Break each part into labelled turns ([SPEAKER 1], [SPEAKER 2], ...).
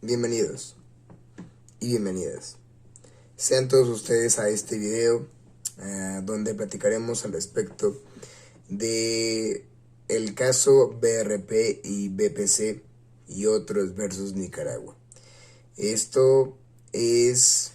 [SPEAKER 1] Bienvenidos y bienvenidas. Sean todos ustedes a este video donde platicaremos al respecto de el caso BRP y BPC y otros versus Nicaragua. Esto es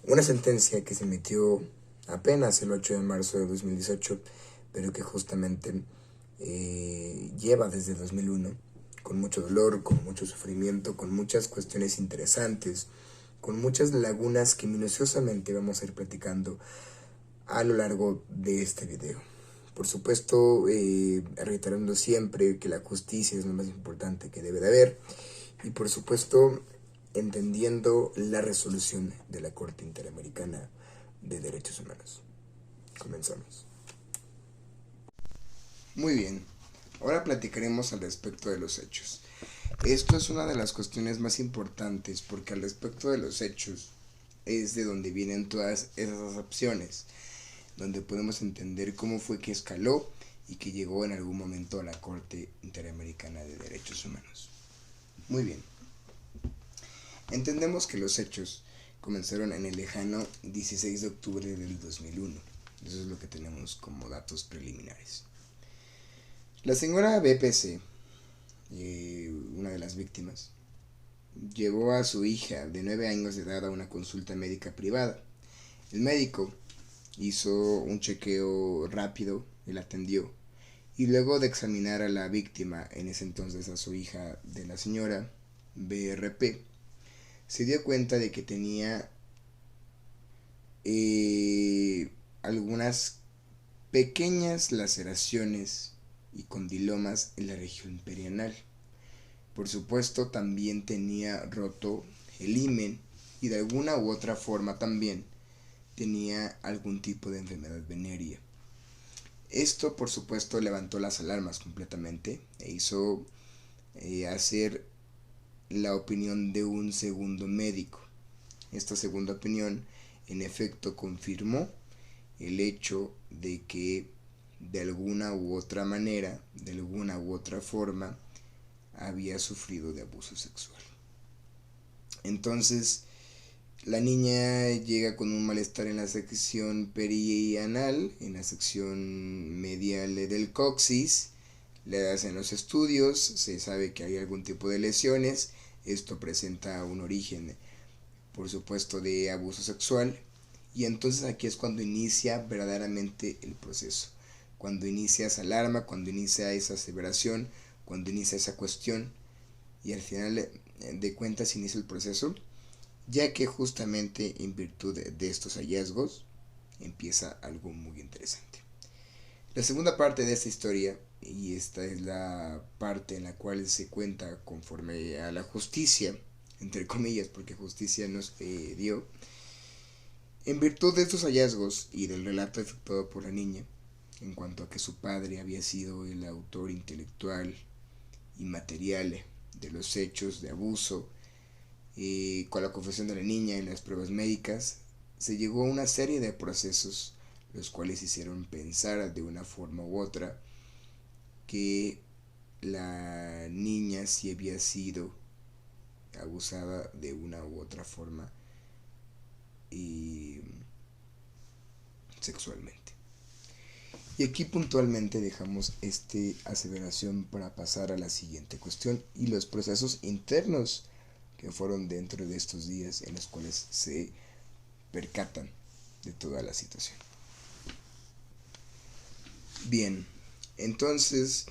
[SPEAKER 1] una sentencia que se emitió apenas el 8 de marzo de 2018, pero que justamente lleva desde 2001, con mucho dolor, con mucho sufrimiento, con muchas cuestiones interesantes, con muchas lagunas que minuciosamente vamos a ir platicando a lo largo de este video. Por supuesto, reiterando siempre que la justicia es lo más importante que debe de haber, y por supuesto entendiendo la resolución de la Corte Interamericana de Derechos Humanos. Comenzamos. Muy bien, ahora platicaremos al respecto de los hechos. Esto es una de las cuestiones más importantes porque al respecto de los hechos es de donde vienen todas esas opciones, donde podemos entender cómo fue que escaló y que llegó en algún momento a la Corte Interamericana de Derechos Humanos. Muy bien, entendemos que los hechos comenzaron en el lejano 16 de octubre del 2001. Eso es lo que tenemos como datos preliminares. La señora BPC, una de las víctimas, llevó a su hija de 9 años de edad a una consulta médica privada. El médico hizo un chequeo rápido y la atendió, y luego de examinar a la víctima, en ese entonces a su hija de la señora BRP, se dio cuenta de que tenía algunas pequeñas laceraciones y condilomas en la región perianal. Por supuesto, también tenía roto el himen y de alguna u otra forma también tenía algún tipo de enfermedad venérea. Esto, por supuesto, levantó las alarmas completamente e hizo hacer la opinión de un segundo médico. Esta segunda opinión, en efecto, confirmó el hecho de que de alguna u otra manera, de alguna u otra forma, había sufrido de abuso sexual. Entonces, la niña llega con un malestar en la sección perianal, en la sección medial del coxis, le hacen los estudios, se sabe que hay algún tipo de lesiones, esto presenta un origen, por supuesto, de abuso sexual, y entonces aquí es cuando inicia verdaderamente el proceso, cuando inicia esa alarma, cuando inicia esa aseveración, cuando inicia esa cuestión, y al final de cuentas inicia el proceso, ya que justamente en virtud de estos hallazgos empieza algo muy interesante. La segunda parte de esta historia, y esta es la parte en la cual se cuenta conforme a la justicia, entre comillas, porque justicia nos dio, en virtud de estos hallazgos y del relato efectuado por la niña, en cuanto a que su padre había sido el autor intelectual y material de los hechos de abuso, con la confesión de la niña y las pruebas médicas, se llegó a una serie de procesos los cuales hicieron pensar de una forma u otra que la niña sí había sido abusada de una u otra forma sexualmente. Y aquí puntualmente dejamos esta aseveración para pasar a la siguiente cuestión y los procesos internos que fueron dentro de estos días en los cuales se percatan de toda la situación. Bien, entonces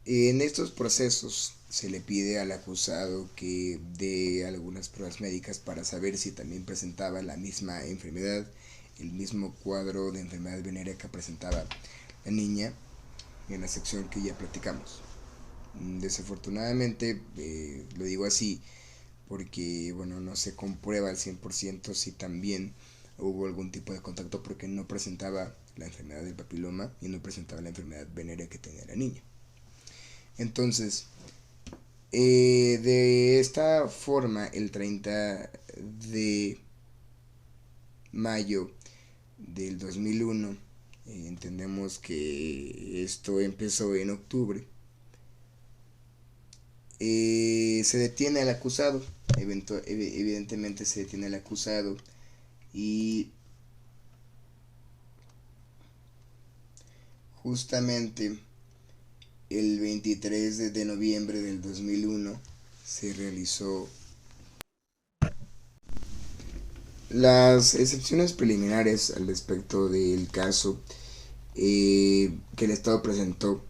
[SPEAKER 1] en estos procesos se le pide al acusado que dé algunas pruebas médicas para saber si también presentaba la misma enfermedad, el mismo cuadro de enfermedad venérea que presentaba la niña en la sección que ya platicamos. Desafortunadamente, lo digo así porque bueno, no se comprueba al 100% si también hubo algún tipo de contacto, porque no presentaba la enfermedad del papiloma y no presentaba la enfermedad venérea que tenía la niña. Entonces, de esta forma, el 30 de mayo del 2001, entendemos que esto empezó en octubre, se detiene al acusado, evidentemente se detiene al acusado y justamente el 23 de noviembre del 2001 se realizó las excepciones preliminares al respecto del caso que el Estado presentó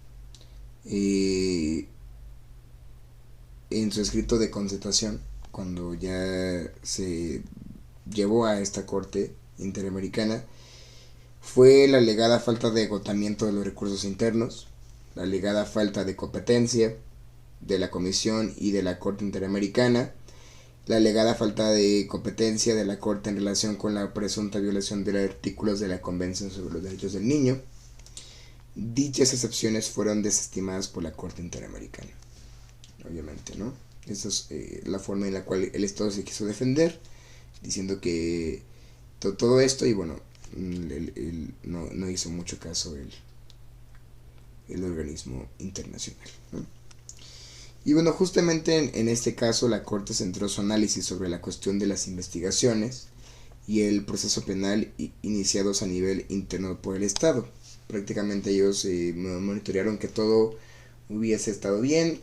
[SPEAKER 1] en su escrito de constatación cuando ya se llevó a esta corte interamericana. Fue la alegada falta de agotamiento de los recursos internos, la alegada falta de competencia de la Comisión y de la Corte Interamericana, la alegada falta de competencia de la Corte en relación con la presunta violación de los artículos de la Convención sobre los Derechos del Niño. Dichas excepciones fueron desestimadas por la Corte Interamericana, obviamente, ¿no? Esa es la forma en la cual el Estado se quiso defender, diciendo que todo esto, y bueno, no hizo mucho caso el organismo internacional, ¿no? Y bueno, justamente en este caso la Corte centró su análisis sobre la cuestión de las investigaciones y el proceso penal iniciados a nivel interno por el Estado. Prácticamente ellos monitorearon que todo hubiese estado bien,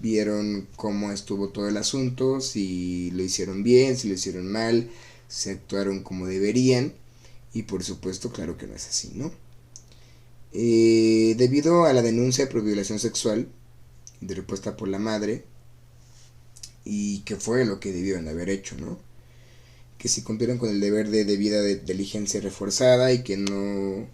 [SPEAKER 1] vieron cómo estuvo todo el asunto, si lo hicieron bien, si lo hicieron mal, si actuaron como deberían, y por supuesto, claro que no es así, ¿no? Debido a la denuncia por violación sexual interpuesta por la madre, y que fue lo que debieron haber hecho, ¿no? Que si cumplieron con el deber de debida diligencia reforzada y que no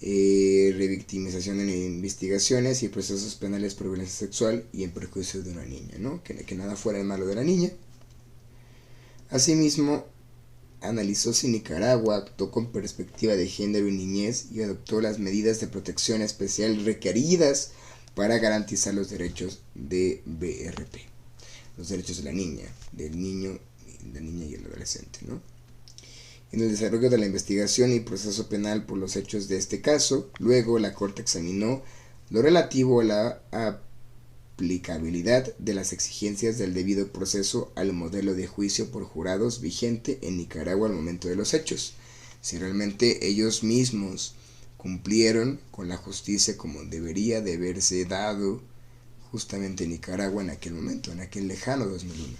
[SPEAKER 1] revictimización en investigaciones y procesos penales por violencia sexual y en perjuicio de una niña, ¿no? Que nada fuera el malo de la niña. Asimismo, analizó si Nicaragua actuó con perspectiva de género y niñez y adoptó las medidas de protección especial requeridas para garantizar los derechos de BRP, los derechos de la niña, del niño, la niña y el adolescente, ¿no? En el desarrollo de la investigación y proceso penal por los hechos de este caso, luego la Corte examinó lo relativo a la aplicabilidad de las exigencias del debido proceso al modelo de juicio por jurados vigente en Nicaragua al momento de los hechos, si realmente ellos mismos cumplieron con la justicia como debería de haberse dado justamente en Nicaragua en aquel momento, en aquel lejano 2001.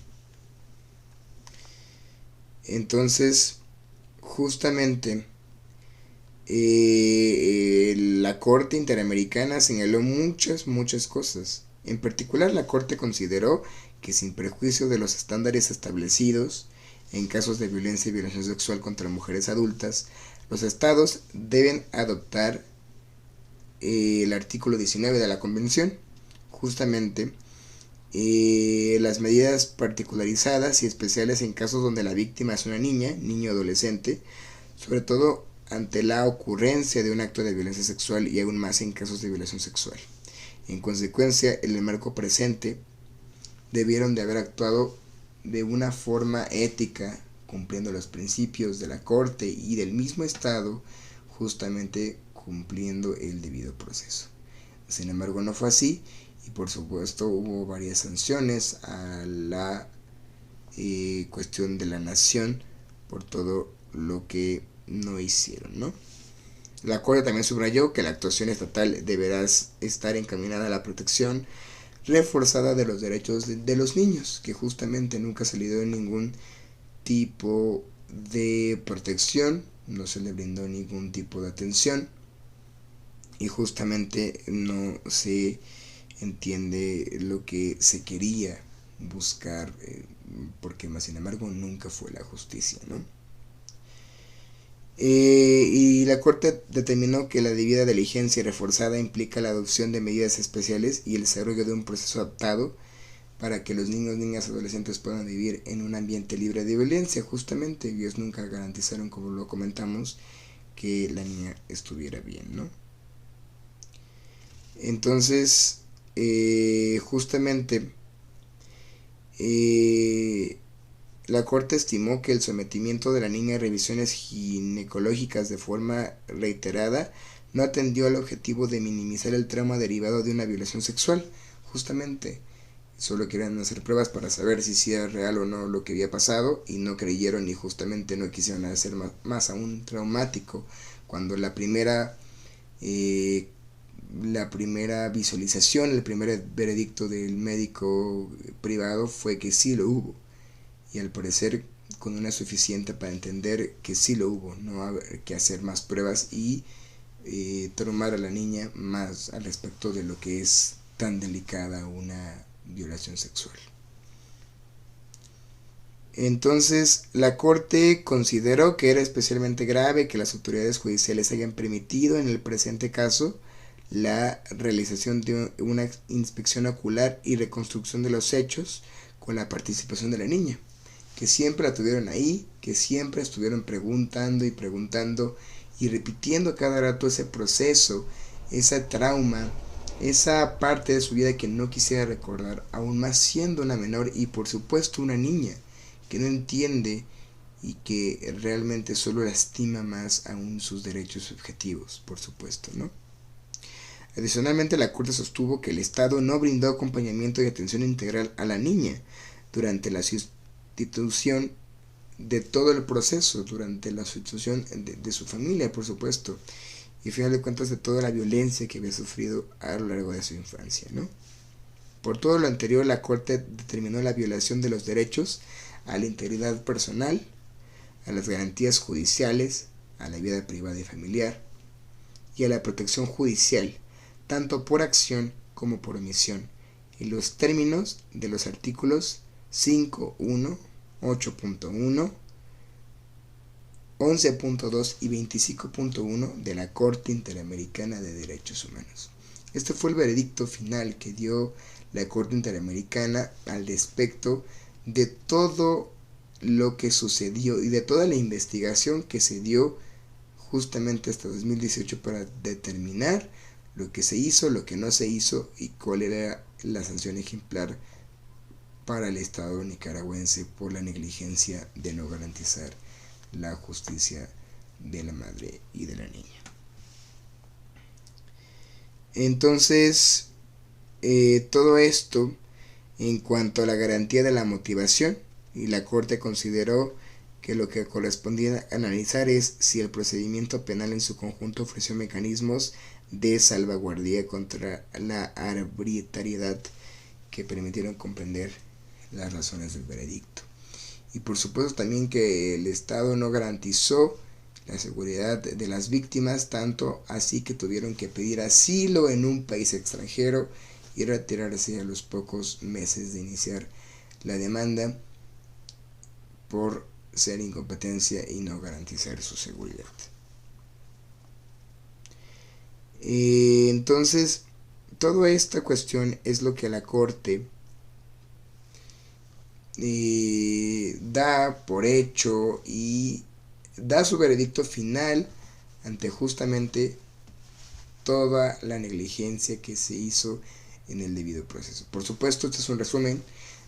[SPEAKER 1] Entonces, justamente la Corte Interamericana señaló muchas cosas. En particular, la Corte consideró que sin perjuicio de los estándares establecidos en casos de violencia y violación sexual contra mujeres adultas, los estados deben adoptar el artículo 19 de la Convención, justamente las medidas particularizadas y especiales en casos donde la víctima es una niña, niño o adolescente, sobre todo ante la ocurrencia de un acto de violencia sexual y aún más en casos de violación sexual. En consecuencia, en el marco presente, debieron de haber actuado de una forma ética, cumpliendo los principios de la Corte y del mismo Estado, justamente cumpliendo el debido proceso. Sin embargo, no fue así, y por supuesto hubo varias sanciones a la cuestión de la nación por todo lo que no hicieron, ¿no? La Corte también subrayó que la actuación estatal deberá estar encaminada a la protección reforzada de los derechos de los niños, que justamente nunca se le dio ningún tipo de protección, no se le brindó ningún tipo de atención y justamente no se entiende lo que se quería buscar, porque más sin embargo nunca fue la justicia, ¿no? Y la Corte determinó que la debida diligencia reforzada implica la adopción de medidas especiales y el desarrollo de un proceso adaptado para que los niños, niñas y adolescentes puedan vivir en un ambiente libre de violencia. Justamente ellos nunca garantizaron, como lo comentamos, que la niña estuviera bien, ¿no? Entonces, justamente la Corte estimó que el sometimiento de la niña a revisiones ginecológicas de forma reiterada no atendió al objetivo de minimizar el trauma derivado de una violación sexual. Justamente Solo querían hacer pruebas para saber si era real o no lo que había pasado, y no creyeron y justamente no quisieron hacer más aún traumático. Cuando la primera visualización, el primer veredicto del médico privado fue que sí lo hubo, y al parecer con una suficiente para entender que sí lo hubo, no haber que hacer más pruebas y traumar a la niña más al respecto de lo que es tan delicada una violación sexual. Entonces, la corte consideró que era especialmente grave que las autoridades judiciales hayan permitido en el presente caso la realización de una inspección ocular y reconstrucción de los hechos con la participación de la niña, que siempre la tuvieron ahí, que siempre estuvieron preguntando y preguntando y repitiendo cada rato ese proceso, ese trauma, esa parte de su vida que no quisiera recordar, aún más siendo una menor y por supuesto una niña que no entiende y que realmente solo lastima más aún sus derechos subjetivos, por supuesto, ¿no? Adicionalmente, la Corte sostuvo que el Estado no brindó acompañamiento y atención integral a la niña durante la sustitución de todo el proceso, durante la sustitución de su familia, por supuesto, y al final de cuentas de toda la violencia que había sufrido a lo largo de su infancia, ¿no? Por todo lo anterior, la Corte determinó la violación de los derechos a la integridad personal, a las garantías judiciales, a la vida privada y familiar, y a la protección judicial, tanto por acción como por omisión, en los términos de los artículos 5.1, 8.1, 11.2 y 25.1 de la Corte Interamericana de Derechos Humanos. Este fue el veredicto final que dio la Corte Interamericana al respecto de todo lo que sucedió y de toda la investigación que se dio justamente hasta 2018 para determinar lo que se hizo, lo que no se hizo y cuál era la sanción ejemplar para el Estado nicaragüense por la negligencia de no garantizar la justicia de la madre y de la niña. Entonces, todo esto en cuanto a la garantía de la motivación, y la Corte consideró que lo que correspondía analizar es si el procedimiento penal en su conjunto ofreció mecanismos de salvaguardia contra la arbitrariedad que permitieron comprender las razones del veredicto. Y por supuesto también que el Estado no garantizó la seguridad de las víctimas, tanto así que tuvieron que pedir asilo en un país extranjero y retirarse a los pocos meses de iniciar la demanda por ser incompetencia y no garantizar su seguridad. Entonces, toda esta cuestión es lo que la Corte da por hecho y da su veredicto final ante justamente toda la negligencia que se hizo en el debido proceso. Por supuesto, este es un resumen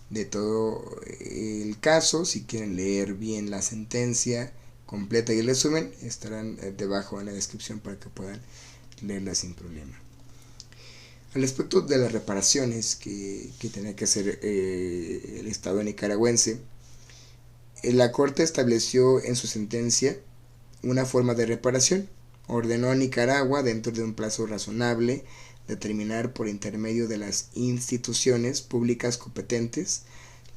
[SPEAKER 1] de todo el caso. Si quieren leer bien la sentencia completa y el resumen, estarán debajo en la descripción para que puedan leerla sin problema. Al respecto de las reparaciones que tenía que hacer el Estado nicaragüense, la Corte estableció en su sentencia una forma de reparación. Ordenó a Nicaragua, dentro de un plazo razonable, determinar por intermedio de las instituciones públicas competentes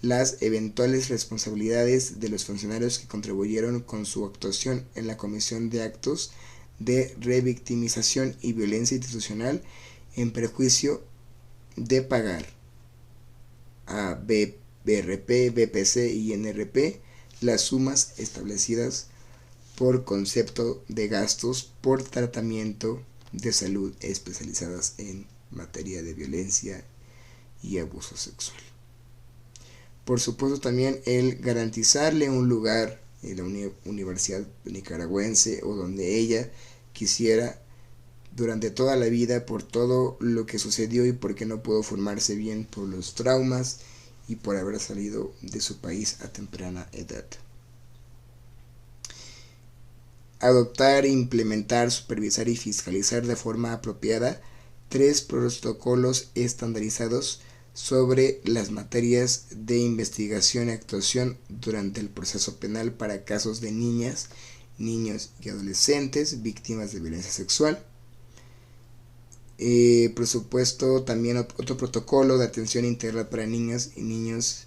[SPEAKER 1] las eventuales responsabilidades de los funcionarios que contribuyeron con su actuación en la comisión de actos de revictimización y violencia institucional en perjuicio de pagar a BRP, BPC y NRP las sumas establecidas por concepto de gastos por tratamiento de salud especializadas en materia de violencia y abuso sexual. Por supuesto también el garantizarle un lugar en la universidad nicaragüense o donde ella quisiera durante toda la vida por todo lo que sucedió y porque no pudo formarse bien por los traumas y por haber salido de su país a temprana edad. Adoptar, implementar, supervisar y fiscalizar de forma apropiada 3 protocolos estandarizados sobre las materias de investigación y actuación durante el proceso penal para casos de niñas, niños y adolescentes víctimas de violencia sexual. Por supuesto, también otro protocolo de atención integral para niñas y niños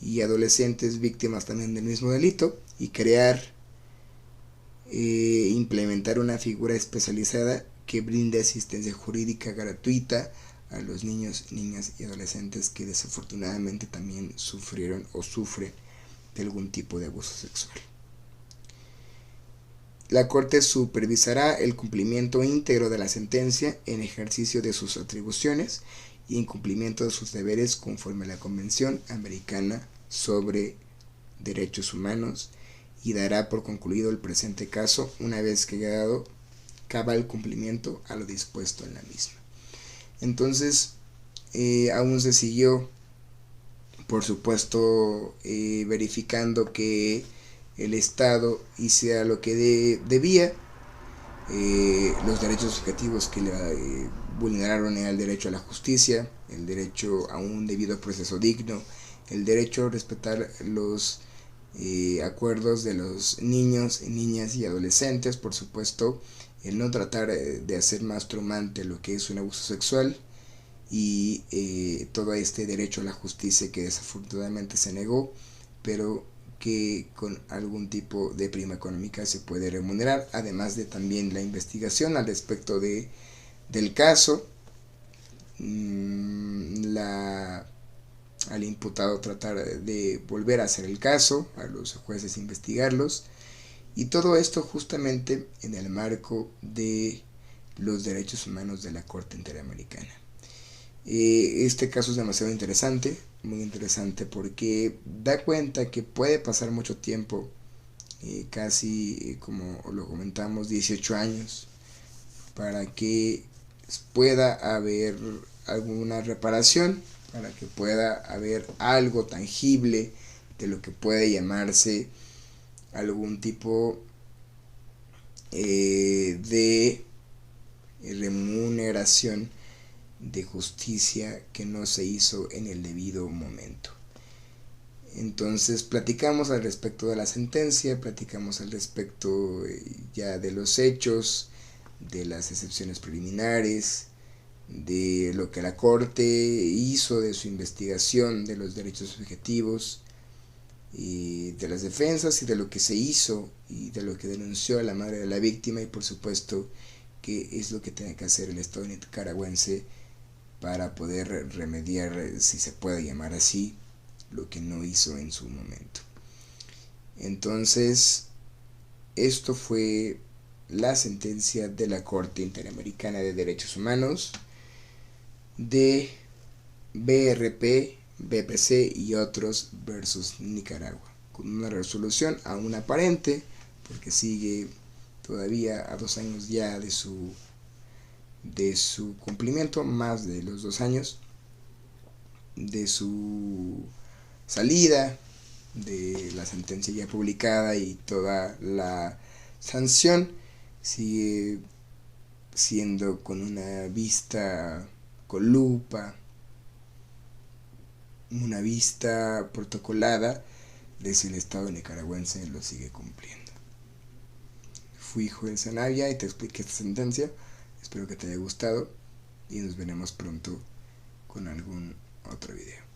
[SPEAKER 1] y adolescentes víctimas también del mismo delito, y crear, implementar una figura especializada que brinde asistencia jurídica gratuita a los niños, niñas y adolescentes que desafortunadamente también sufrieron o sufren de algún tipo de abuso sexual. La Corte supervisará el cumplimiento íntegro de la sentencia en ejercicio de sus atribuciones y en cumplimiento de sus deberes conforme a la Convención Americana sobre Derechos Humanos, y dará por concluido el presente caso una vez que haya dado cabal cumplimiento a lo dispuesto en la misma. Entonces, aún se siguió, por supuesto, verificando que el Estado hiciera lo que debía. Los derechos subjetivos que le vulneraron el derecho a la justicia, el derecho a un debido proceso digno, el derecho a respetar los acuerdos de los niños, niñas y adolescentes, por supuesto, el no tratar de hacer más traumante lo que es un abuso sexual, y todo este derecho a la justicia que desafortunadamente se negó, pero que con algún tipo de prima económica se puede remunerar, además de también la investigación al respecto del caso, al imputado tratar de volver a hacer el caso, a los jueces investigarlos, y todo esto justamente en el marco de los derechos humanos de la Corte Interamericana. Este caso es demasiado interesante, muy interesante, porque da cuenta que puede pasar mucho tiempo, casi como lo comentamos, 18 años, para que pueda haber alguna reparación, para que pueda haber algo tangible de lo que puede llamarse algún tipo de remuneración de justicia que no se hizo en el debido momento. Entonces platicamos al respecto de la sentencia, platicamos al respecto ya de los hechos, de las excepciones preliminares, de lo que la Corte hizo, de su investigación de los derechos subjetivos, y de las defensas, y de lo que se hizo y de lo que denunció a la madre de la víctima, y por supuesto qué es lo que tiene que hacer el Estado nicaragüense para poder remediar, si se puede llamar así, lo que no hizo en su momento. Entonces, esto fue la sentencia de la Corte Interamericana de Derechos Humanos de BRP, BPC y otros versus Nicaragua, con una resolución aún aparente, porque sigue todavía a 2 años ya de su cumplimiento, más de los 2 años de su salida, de la sentencia ya publicada, y toda la sanción sigue siendo con una vista con lupa, una vista protocolada de si el Estado nicaragüense lo sigue cumpliendo. Fui Joel Sanabria y te expliqué esta sentencia. Espero que te haya gustado y nos veremos pronto con algún otro video.